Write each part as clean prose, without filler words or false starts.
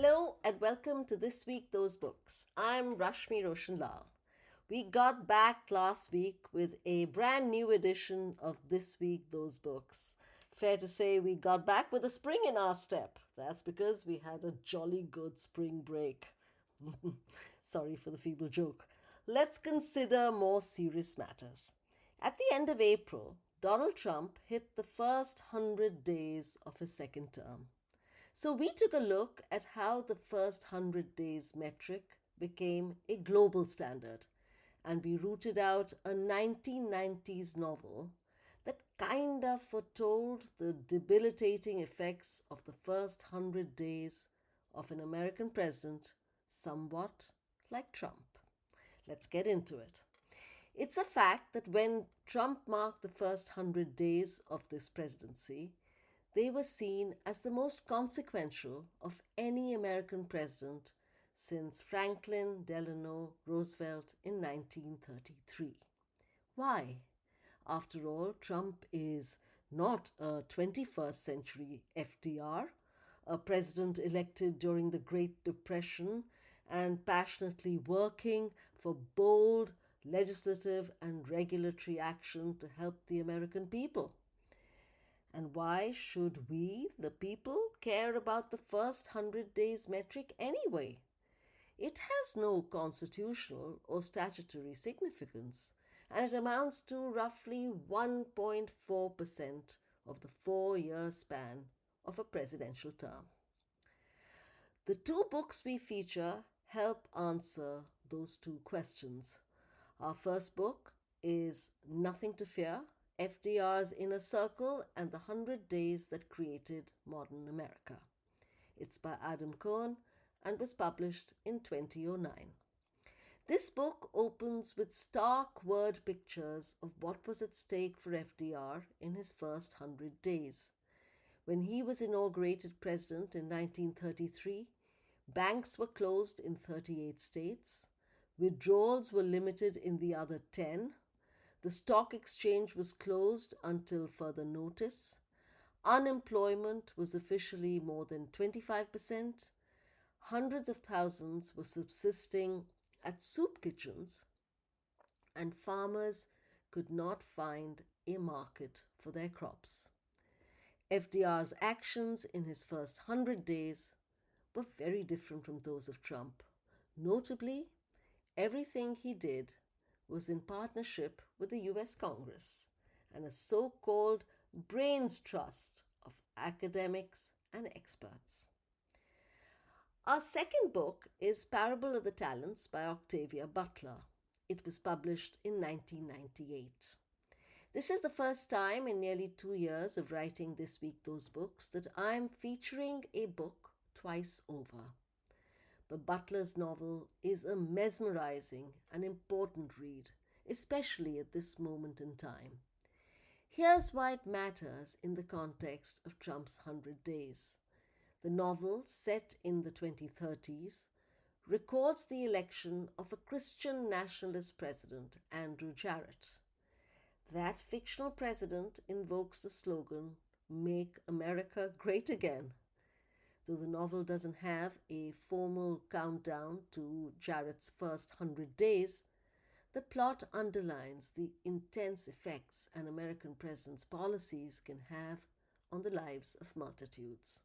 Hello and welcome to This Week Those Books. I'm Rashmi Roshan Lal. We got back last week with a brand new edition of This Week Those Books. Fair to say we got back with a spring in our step. That's because we had a jolly good spring break. Sorry for the feeble joke. Let's consider more serious matters. At the end of April, Donald Trump hit the first 100 days of his second term. So we took a look at how the first 100 days metric became a global standard, and we rooted out a 1990s novel that kind of foretold the debilitating effects of the first 100 days of an American president, somewhat like Trump. Let's get into it. It's a fact that when Trump marked the first 100 days of this presidency, they were seen as the most consequential of any American president since Franklin Delano Roosevelt in 1933. Why? After all, Trump is not a 21st century FDR, a president elected during the Great Depression and passionately working for bold legislative and regulatory action to help the American people. And why should we, the people, care about the first 100 days metric anyway? It has no constitutional or statutory significance, and it amounts to roughly 1.4% of the 4-year span of a presidential term. The two books we feature help answer those two questions. Our first book is Nothing to Fear: FDR's Inner Circle and the 100 Days That Created Modern America. It's by Adam Cohen and was published in 2009. This book opens with stark word pictures of what was at stake for FDR in his first 100 days. When he was inaugurated president in 1933, banks were closed in 38 states, withdrawals were limited in the other 10, the stock exchange was closed until further notice. Unemployment was officially more than 25%. Hundreds of thousands were subsisting at soup kitchens, and farmers could not find a market for their crops. FDR's actions in his first 100 days were very different from those of Trump. Notably, everything he did was in partnership with the US Congress and a so-called brains trust of academics and experts. Our second book is Parable of the Talents by Octavia Butler. It was published in 1998. This is the first time in nearly 2 years of writing This Week Those Books that I'm featuring a book twice over. But Butler's novel is a mesmerizing and important read, especially at this moment in time. Here's why it matters in the context of Trump's 100 days. The novel, set in the 2030s, records the election of a Christian nationalist president, Andrew Jarrett. That fictional president invokes the slogan, "Make America Great Again." Though the novel doesn't have a formal countdown to Jarrett's first 100 days, the plot underlines the intense effects an American president's policies can have on the lives of multitudes.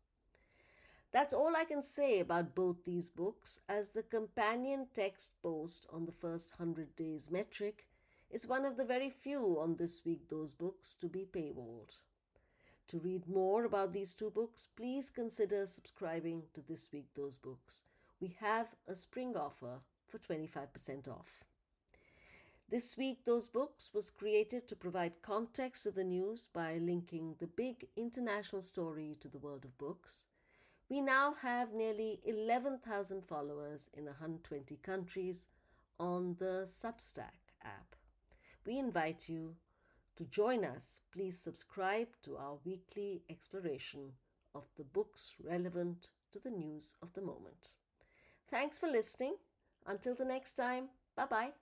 That's all I can say about both these books, as the companion text post on the first 100 days metric is one of the very few on This Week Those Books to be paywalled. To read more about these two books, please consider subscribing to This Week Those Books. We have a spring offer for 25% off. This Week Those Books was created to provide context to the news by linking the big international story to the world of books. We now have nearly 11,000 followers in 120 countries on the Substack app. We invite you to join us. Please subscribe to our weekly exploration of the books relevant to the news of the moment. Thanks for listening. Until the next time, bye-bye.